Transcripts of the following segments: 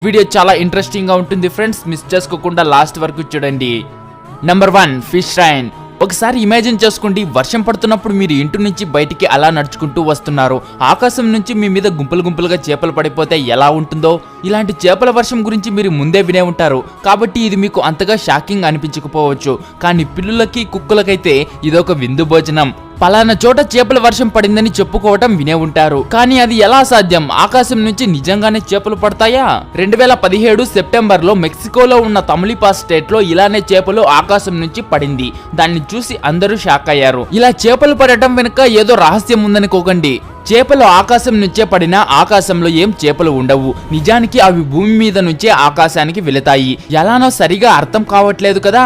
Video చాలా interesting గా ఉంటుంది ఫ్రెండ్స్, మిస్ చేసుకోకుండా లాస్ట్ వరకు చూడండి. Number 1 fish rain. ఒకసారి ఇమాజిన్ చేసుకోండి, వర్షం పడుతున్నప్పుడు మీరు ఇంటి నుంచి బయటికి అలా నడుచుకుంటూ వస్తున్నారు. ఆకాశం నుంచి మీ మీద గుంపులు గుంపులుగా చేపలు పడిపోతే ఎలా ఉంటుందో. ఇలాంటి చేపల వర్షం గురించి మీరు ముందే వినే ఉంటారు కాబట్టి ఇది మీకు అంతగా షాకింగ్ అనిపించకపోవచ్చు. కానీ పిల్లులకి కుక్కలకైతే ఇదొక విందు భోజనం. పలానా చోట చేపల వర్షం పడిందని చెప్పుకోవటం వినే ఉంటారు, కానీ అది ఎలా సాధ్యం? ఆకాశం నుంచి నిజంగానే చేపలు పడతాయా? 2017 సెప్టెంబర్లో మెక్సికోలో ఉన్న తమిళిపాస్ స్టేట్ లో ఇలానే చేపలు ఆకాశం నుంచి పడింది. దాన్ని చూసి అందరూ షాక్ అయ్యారు. ఇలా చేపలు పడటం వెనుక ఏదో రహస్యం ఉందనుకోకండి. చేపలు ఆకాశం నుంచే పడినా ఆకాశంలో ఏం చేపలు ఉండవు. నిజానికి అవి భూమి మీద నుంచే ఆకాశానికి వెళతాయి. ఎలానో సరిగా అర్థం కావట్లేదు కదా.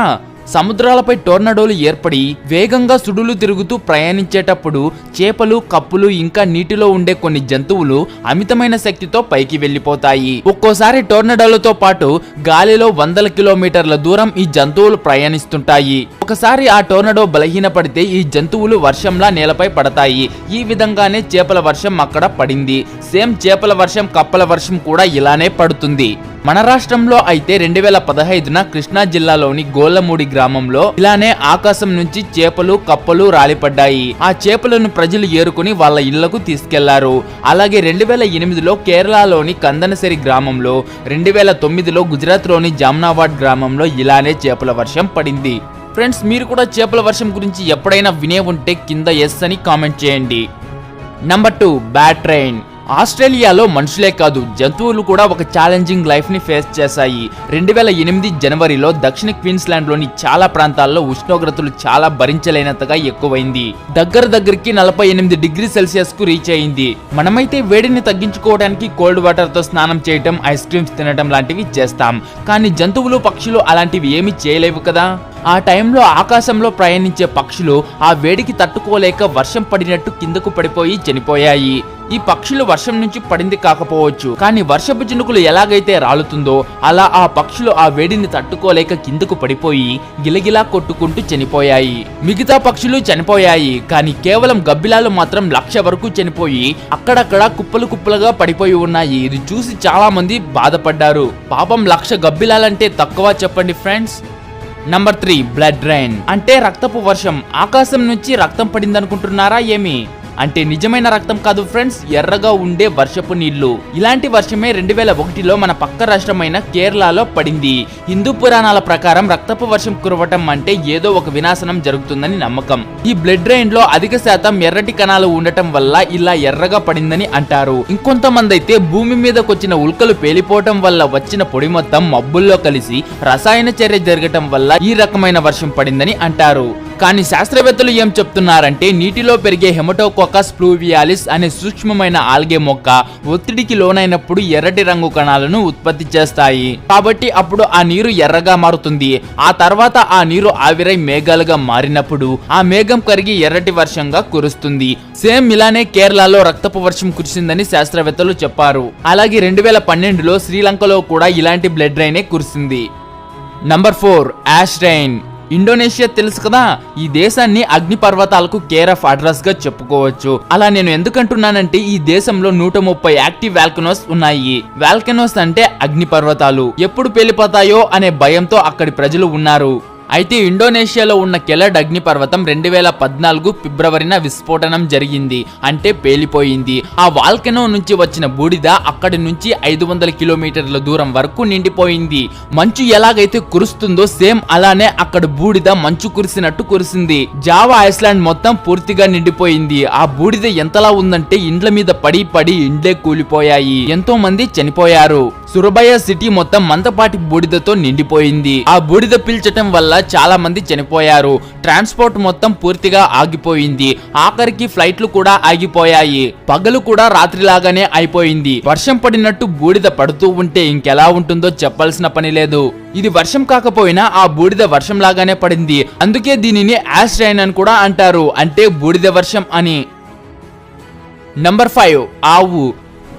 సముద్రాలపై టోర్నడోలు ఏర్పడి వేగంగా సుడులు తిరుగుతూ ప్రయాణించేటప్పుడు చేపలు, కప్పులు ఇంకా నీటిలో ఉండే కొన్ని జంతువులు అమితమైన శక్తితో పైకి వెళ్లిపోతాయి. ఒక్కోసారి టోర్నడోలతో పాటు గాలిలో వందల కిలోమీటర్ల దూరం ఈ జంతువులు ప్రయాణిస్తుంటాయి. ఒకసారి ఆ టోర్నడో బలహీనపడితే ఈ జంతువులు వర్షంలా నేలపై పడతాయి. ఈ విధంగానే చేపల వర్షం అక్కడ పడింది. సేమ్ చేపల వర్షం, కప్పల వర్షం కూడా ఇలానే పడుతుంది. మన రాష్ట్రంలో అయితే 2015న కృష్ణా జిల్లాలోని గోళ్లమూడి గ్రామంలో ఇలానే ఆకాశం నుంచి చేపలు, కప్పలు రాలిపడ్డాయి. ఆ చేపలను ప్రజలు ఏరుకుని వాళ్ళ ఇళ్లకు తీసుకెళ్లారు. అలాగే 2008లో కేరళలోని కందనసరి గ్రామంలో, 2009లో గుజరాత్ లోని జామ్నాబాద్ గ్రామంలో ఇలానే చేపల వర్షం పడింది. ఫ్రెండ్స్, మీరు కూడా చేపల వర్షం గురించి ఎప్పుడైనా వినే ఉంటే కింద ఎస్ అని కామెంట్ చేయండి. Number 2 bad train. ఆస్ట్రేలియాలో మనుషులే కాదు, జంతువులు కూడా ఒక ఛాలెంజింగ్ లైఫ్ ని ఫేస్ చేశాయి. 2008 జనవరిలో దక్షిణ క్వీన్స్లాండ్ లోని చాలా ప్రాంతాల్లో ఉష్ణోగ్రతలు చాలా భరించలేనంతగా ఎక్కువైంది. దగ్గరికి 48 డిగ్రీ సెల్సియస్ కు రీచ్ అయింది. మనమైతే వేడిని తగ్గించుకోవడానికి కోల్డ్ వాటర్ తో స్నానం చేయటం, ఐస్ క్రీమ్స్ తినటం లాంటివి చేస్తాం. కానీ జంతువులు, పక్షులు అలాంటివి ఏమీ చేయలేవు కదా. ఆ టైంలో ఆకాశంలో ప్రయాణించే పక్షులు ఆ వేడికి తట్టుకోలేక వర్షం పడినట్టు కిందకు పడిపోయి చనిపోయాయి. ఈ పక్షులు వర్షం నుంచి పడింది కాకపోవచ్చు, కానీ వర్షపు చినుకులు ఎలాగైతే రాలుతుందో అలా ఆ పక్షులు ఆ వేడిని తట్టుకోలేక కిందకు పడిపోయి గిలగిలా కొట్టుకుంటూ చనిపోయాయి. మిగతా పక్షులు చనిపోయాయి, కానీ కేవలం గబ్బిలాలు మాత్రం 1,00,000 వరకు చనిపోయి అక్కడక్కడ కుప్పలు కుప్పలుగా పడిపోయి ఉన్నాయి. ఇది చూసి చాలా మంది బాధపడ్డారు. పాపం 1,00,000 గబ్బిలాలంటే తక్కువ చెప్పండి ఫ్రెండ్స్. Number 3 blood rain. అంటే రక్తపు వర్షం. ఆకాశం నుంచి రక్తం పడిందనుకుంటున్నారా ఏమి? అంటే నిజమైన రక్తం కాదు ఫ్రెండ్స్, ఎర్రగా ఉండే వర్షపు నీళ్లు. ఇలాంటి వర్షమే 2001లో మన పక్క రాష్ట్రమైన కేరళలో పడింది. హిందూ పురాణాల ప్రకారం రక్తపు వర్షం కురవటం అంటే ఏదో ఒక వినాశనం జరుగుతుందని నమ్మకం. ఈ బ్లడ్ రైన్ లో అధిక శాతం ఎర్రటి కణాలు ఉండటం వల్ల ఇలా ఎర్రగా పడిందని అంటారు. ఇంకొంతమంది అయితే భూమి మీదకొచ్చిన ఉల్కలు పేలిపోవటం వల్ల వచ్చిన పొడి మొత్తం మబ్బుల్లో కలిసి రసాయన చర్య జరగటం వల్ల ఈ రకమైన వర్షం పడిందని అంటారు. కానీ శాస్త్రవేత్తలు ఏం చెప్తున్నారంటే నీటిలో పెరిగే హెమటోకోకస్ ప్లూవియాలిస్ అనే సూక్ష్మమైన ఆల్గే మొక్క ఒత్తిడికి లోనైనప్పుడు ఎర్రటి రంగు కణాలను ఉత్పత్తి చేస్తాయి. కాబట్టి అప్పుడు ఆ నీరు ఎర్రగా మారుతుంది. ఆ తర్వాత ఆ నీరు ఆవిరై మేఘాలుగా మారినప్పుడు ఆ మేఘం కరిగి ఎర్రటి వర్షంగా కురుస్తుంది. సేమ్ ఇలానే కేరళలో రక్తపు వర్షం కురిసిందని శాస్త్రవేత్తలు చెప్పారు. అలాగే 2012లో శ్రీలంకలో కూడా ఇలాంటి బ్లడ్ రైనే కురిసింది. Number 4 ash rain. ఇండోనేషియా తెలుసు కదా, ఈ దేశాన్ని అగ్ని పర్వతాలకు కేర్ ఆఫ్ అడ్రస్ గా చెప్పుకోవచ్చు. అలా నేను ఎందుకంటున్నానంటే ఈ దేశంలో 130 యాక్టివ్ వాల్కనోస్ ఉన్నాయి. వాల్కనోస్ అంటే అగ్ని పర్వతాలు. ఎప్పుడు పేలిపోతాయో అనే భయంతో అక్కడి ప్రజలు ఉన్నారు. అయితే ఇండోనేషియాలో ఉన్న కెలడ్ అగ్ని పర్వతం 2014 ఫిబ్రవరిన విస్ఫోటనం జరిగింది, అంటే పేలిపోయింది. ఆ వాల్కెనో నుంచి వచ్చిన బూడిద అక్కడి నుంచి 500 కిలోమీటర్ల దూరం వరకు నిండిపోయింది. మంచు ఎలాగైతే కురుస్తుందో సేమ్ అలానే అక్కడ బూడిద మంచు కురిసినట్టు కురిసింది. జావా ఐస్లాండ్ మొత్తం పూర్తిగా నిండిపోయింది. ఆ బూడిద ఎంతలా ఉందంటే ఇండ్ల మీద పడి పడి ఇండ్లే కూలిపోయాయి. ఎంతో మంది చనిపోయారు. సురబయ సిటీ మొత్తం మందపాటి బూడిదతో నిండిపోయింది. ఆ బూడిద పీల్చటం వల్ల చాలా మంది చనిపోయారు. ట్రాన్స్పోర్ట్ మొత్తం పూర్తిగా ఆగిపోయింది. ఆఖరికి ఫ్లైట్లు కూడా ఆగిపోయాయి. పగలు కూడా రాత్రిలాగానే అయిపోయింది. వర్షం పడినట్టు బూడిద పడుతూ ఉంటే ఇంకెలా ఉంటుందో చెప్పాల్సిన పని లేదు. ఇది వర్షం కాకపోయినా ఆ బూడిద వర్షం లాగానే పడింది. అందుకే దీనిని యాష్ రైన్ అని కూడా అంటారు, అంటే బూడిద వర్షం అని. నంబర్ 5 ఆవు.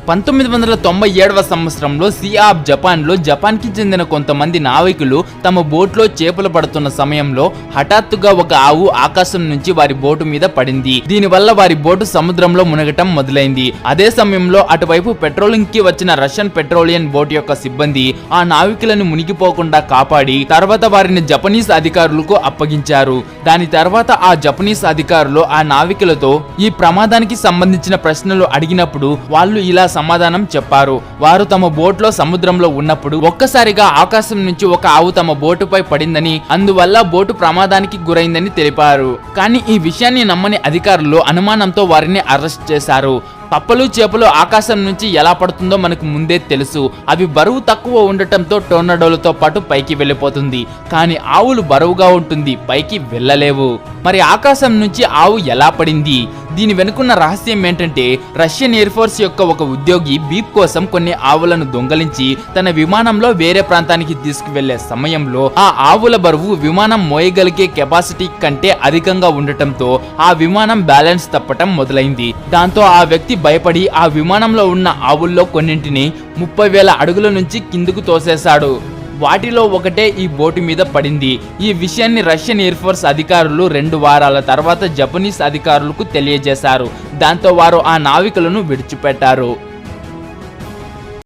1997వ సంవత్సరంలో సీ ఆఫ్ జపాన్లో జపాన్కి చెందిన కొంతమంది నావికులు తమ బోట్లో చేపలు పడుతున్న సమయంలో హఠాత్తుగా ఒక ఆవు ఆకాశం నుంచి వారి బోటు మీద పడింది. దీనివల్ల వారి బోటు సముద్రంలో మునగటం మొదలైంది. అదే సమయంలో అటువైపు పెట్రోలింగ్ కి వచ్చిన రష్యన్ పెట్రోలియన్ బోట్ యొక్క సిబ్బంది ఆ నావికులను మునిగిపోకుండా కాపాడి తర్వాత వారిని జపనీస్ అధికారులకు అప్పగించారు. దాని తర్వాత ఆ జపనీస్ అధికారులు ఆ నావికులతో ఈ ప్రమాదానికి సంబంధించిన ప్రశ్నలు అడిగినప్పుడు వాళ్ళు ఇలా సమాధానం చెప్పారు. వారు తమ బోట్లో సముద్రంలో ఉన్నప్పుడు ఒక్కసారిగా ఆకాశం నుంచి ఒక ఆవు తమ బోటుపై పడిందని, అందువల్ల బోటు ప్రమాదానికి గురైందని తెలిపారు. కానీ ఈ విషయాన్ని నమ్మని అధికారులు అనుమానంతో వారిని అరెస్ట్ చేశారు. కప్పలు చేపలు ఆకాశం నుంచి ఎలా పడుతుందో మనకు ముందే తెలుసు. అవి బరువు తక్కువ ఉండటంతో టోర్నడోలతో పాటు పైకి వెళ్ళిపోతుంది. కానీ ఆవులు బరువుగా ఉంటుంది, పైకి వెళ్ళలేవు. మరి ఆకాశం నుంచి ఆవు ఎలా పడింది? దీని వెనుకున్న రహస్యం ఏంటంటే, రష్యన్ ఎయిర్ ఫోర్స్ యొక్క ఒక ఉద్యోగి బీప్ కోసం కొన్ని ఆవులను దొంగలించి తన విమానంలో వేరే ప్రాంతానికి తీసుకువెళ్లే సమయంలో ఆ ఆవుల బరువు విమానం మోయగలిగే కెపాసిటీ కంటే అధికంగా ఉండటంతో ఆ విమానం బ్యాలెన్స్ తప్పటం మొదలైంది. దాంతో ఆ వ్యక్తి భయపడి ఆ విమానంలో ఉన్న ఆవుల్లో కొన్నింటిని 30,000 అడుగుల నుంచి కిందకు తోసేశాడు. వాటిలో ఒకటే ఈ బోటు మీద పడింది. ఈ విషయాన్ని రష్యన్ ఎయిర్ ఫోర్స్ అధికారులు 2 వారాల తర్వాత జపనీస్ అధికారులకు తెలియజేశారు. దాంతో వారు ఆ నావికులను విడిచిపెట్టారు.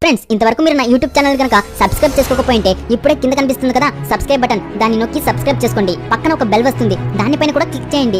ఫ్రెండ్స్, ఇంతవరకు మీరు నా యూట్యూబ్ ఛానల్ కనుక సబ్స్క్రైబ్ చేసుకోకపోయింటే ఇప్పుడే కింద కనిపిస్తుంది కదా సబ్స్క్రైబ్ బటన్, దాన్ని నొక్కి సబ్స్క్రైబ్ చేసుకోండి. పక్కన ఒక బెల్ వస్తుంది, దానిపైన కూడా క్లిక్ చేయండి.